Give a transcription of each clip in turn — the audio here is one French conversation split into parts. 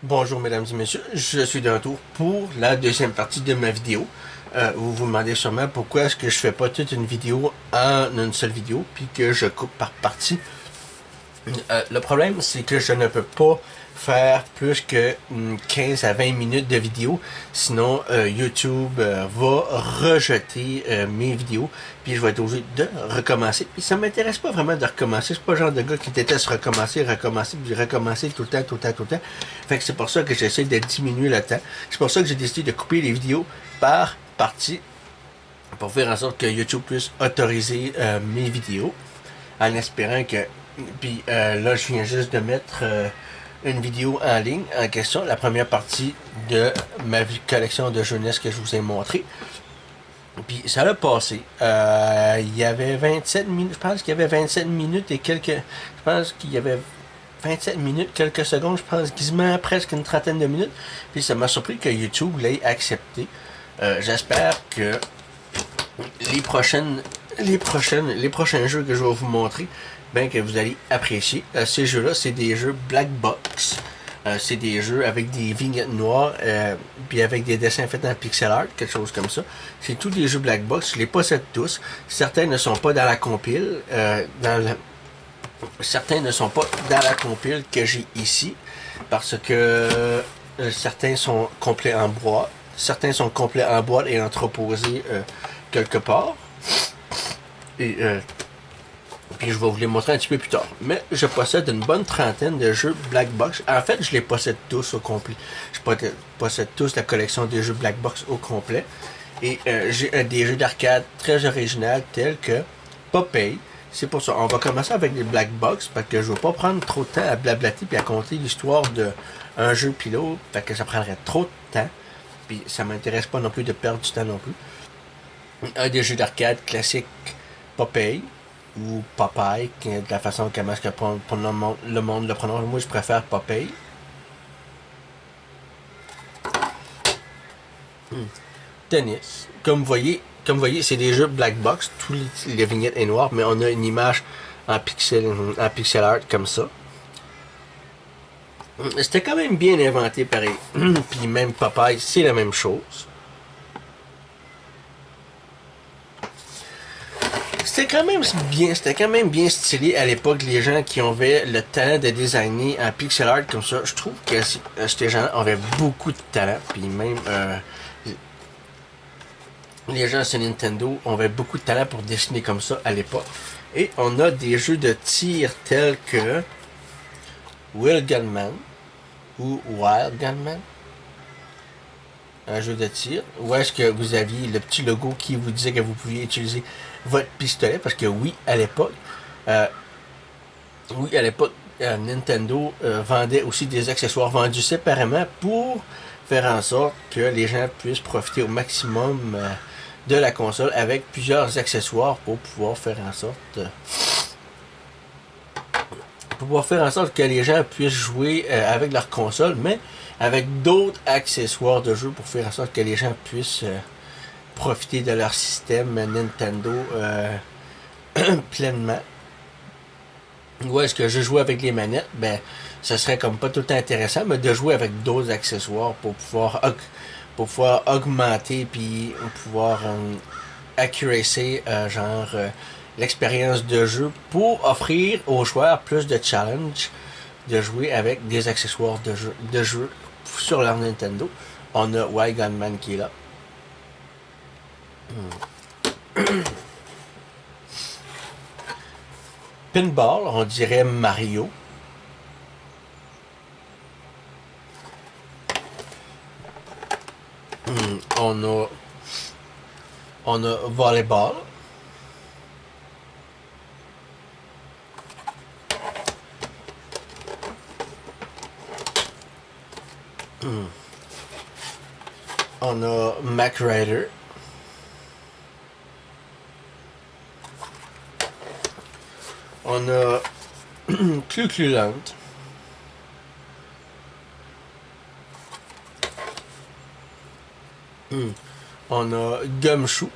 Bonjour mesdames et messieurs, je suis de retour pour la deuxième partie de ma vidéo. Vous vous demandez sûrement pourquoi est-ce que je fais pas toute une vidéo en une seule vidéo, puis que je coupe par partie. Le problème, c'est que je ne peux pas faire plus que 15 à 20 minutes de vidéo, sinon YouTube va rejeter mes vidéos, puis je vais être obligé de recommencer. Puis ça m'intéresse pas vraiment de recommencer, c'est pas le genre de gars qui déteste recommencer, puis recommencer tout le temps, tout le temps, tout le temps. Fait que c'est pour ça que j'essaie de diminuer le temps. C'est pour ça que j'ai décidé de couper les vidéos par partie, pour faire en sorte que YouTube puisse autoriser mes vidéos, en espérant que puis là, je viens juste de mettre une vidéo en ligne en question, la première partie de ma collection de jeunesse que je vous ai montré. Puis ça a passé. Il y avait 27 minutes, je pense qu'il y avait 27 minutes et quelques. Je pense qu'il y avait 27 minutes, quelques secondes, je pense quasiment presque une trentaine de minutes. Puis ça m'a surpris que YouTube l'ait accepté. J'espère que les prochains jeux que je vais vous montrer, ben que vous allez apprécier. Ces jeux-là, c'est des jeux Black Box. C'est des jeux avec des vignettes noires, puis avec des dessins faits en pixel art, quelque chose comme ça. C'est tous des jeux Black Box. Je les possède tous. Certains ne sont pas dans la compile. Certains ne sont pas dans la compile que j'ai ici, parce que certains sont complets en bois. Certains sont complets en boîte et entreposés quelque part. Et puis je vais vous les montrer un petit peu plus tard. Mais je possède une bonne trentaine de jeux Black Box. En fait, je les possède tous au complet. Je possède tous la collection des jeux Black Box au complet. Et j'ai des jeux d'arcade très originaux tels que Popeye. C'est pour ça. On va commencer avec les Black Box parce que je ne veux pas prendre trop de temps à blablater puis à compter l'histoire d'un jeu puis l'autre. Parce que ça prendrait trop de temps. Puis ça m'intéresse pas non plus de perdre du temps non plus. Un des jeux d'arcade classiques Popeye ou Popeye, de la façon comment que le monde le prononce. Moi, je préfère Popeye. Tennis. Comme vous voyez, c'est des jeux black box. Tous les vignettes est noires, mais on a une image en pixel art comme ça. C'était quand même bien inventé, pareil. Puis même Popeye, c'est la même chose. C'était quand même bien stylé à l'époque, les gens qui avaient le talent de designer en pixel art comme ça. Je trouve que ces gens avaient beaucoup de talent, puis même les gens sur Nintendo avaient beaucoup de talent pour dessiner comme ça à l'époque. Et on a des jeux de tir tels que Will Gunman ou Wild Gunman, un jeu de tir, où est-ce que vous aviez le petit logo qui vous disait que vous pouviez utiliser votre pistolet, parce que euh, oui, à l'époque, Nintendo vendait aussi des accessoires vendus séparément pour faire en sorte que les gens puissent profiter au maximum de la console avec plusieurs accessoires pour pouvoir faire en sorte que les gens puissent jouer avec leur console, mais avec d'autres accessoires de jeu pour faire en sorte que les gens puissent profiter de leur système Nintendo pleinement. Ou est-ce que je joue avec les manettes? Ben, ce serait comme pas tout le temps intéressant, mais de jouer avec d'autres accessoires pour pouvoir augmenter puis pouvoir accuracy, l'expérience de jeu pour offrir aux joueurs plus de challenge de jouer avec des accessoires de jeu sur leur Nintendo. On a Wild Gunman qui est là. Pinball, on dirait Mario. On a volleyball. On a Mac Rider. On a Clucluland. On a Gumshoe.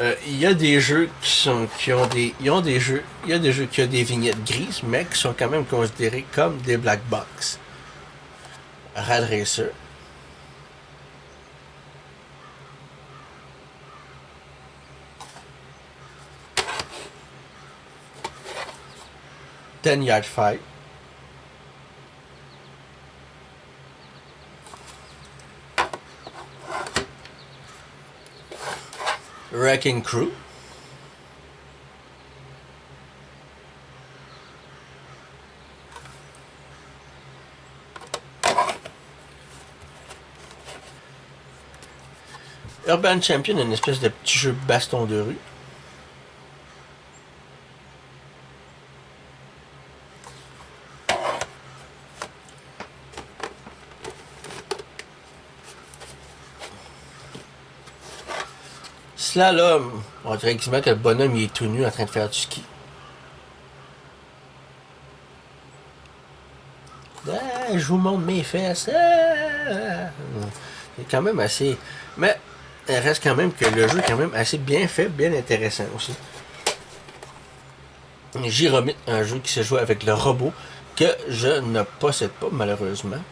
Il y a des jeux qui ont des, il y a des jeux qui ont des vignettes grises, mais qui sont quand même considérés comme des black box. Rad Racer. Ten Yard Fight. Wrecking Crew. Urban Champion, une espèce de petit jeu baston de rue. Slalom. On dirait quasiment que le bonhomme il est tout nu en train de faire du ski. Ah, je vous montre mes fesses. Ah. C'est quand même assez... Mais il reste quand même que le jeu est quand même assez bien fait, bien intéressant aussi. Gyromite, un jeu qui se joue avec le robot que je ne possède pas malheureusement.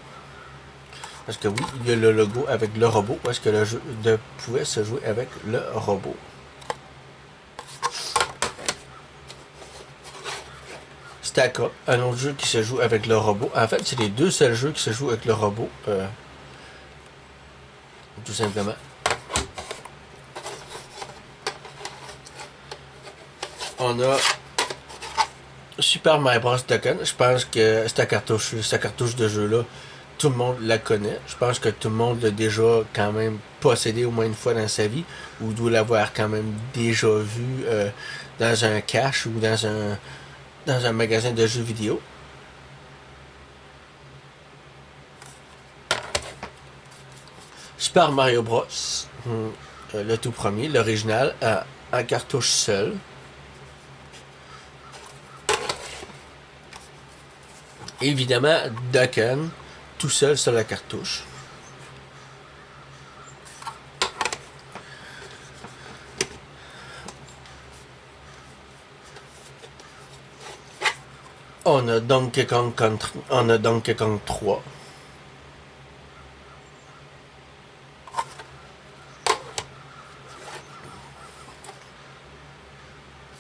Parce que oui, il y a le logo avec le robot, parce que le jeu pouvait se jouer avec le robot. Stack Up, un autre jeu qui se joue avec le robot. En fait, c'est les deux seuls jeux qui se jouent avec le robot. Tout simplement. On a Super Mario Bros. Dokkan. Je pense que cette cartouche de jeu-là, tout le monde la connaît. Je pense que tout le monde l'a déjà quand même possédé au moins une fois dans sa vie, ou doit l'avoir quand même déjà vu dans un cache ou dans un magasin de jeux vidéo. Super Mario Bros. Le tout premier, l'original, en cartouche seule. Évidemment, Dokkan, tout seul sur la cartouche. On a Donkey Kong 3.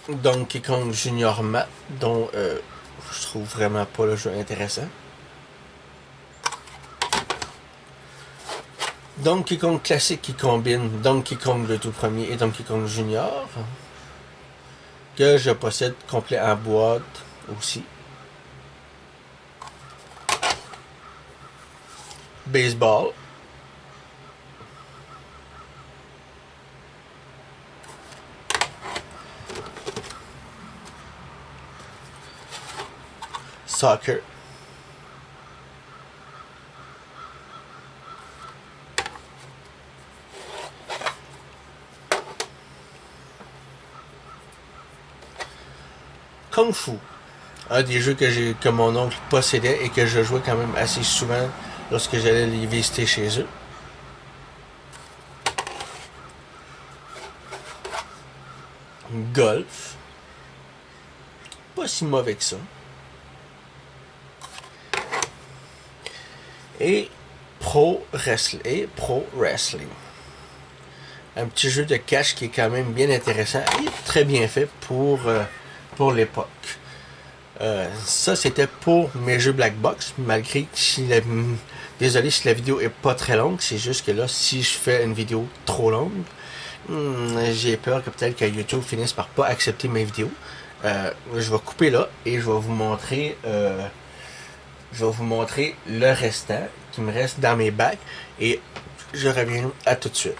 Donkey Kong Junior Matt, dont je trouve vraiment pas le jeu intéressant. Donkey Kong classique qui combine Donkey Kong le tout premier et Donkey Kong Junior, que je possède complet en boîte aussi. Baseball. Soccer. Kung Fu. Un des jeux que mon oncle possédait et que je jouais quand même assez souvent lorsque j'allais les visiter chez eux. Golf. Pas si mauvais que ça. Et Pro Wrestling. Un petit jeu de cash qui est quand même bien intéressant et très bien fait pour l'époque. Ça, c'était pour mes jeux Black Box, malgré que désolé si la vidéo est pas très longue, c'est juste que là, si je fais une vidéo trop longue, j'ai peur que peut-être que YouTube finisse par pas accepter mes vidéos. Je vais couper là et je vais vous montrer le restant qui me reste dans mes bacs et je reviens à tout de suite.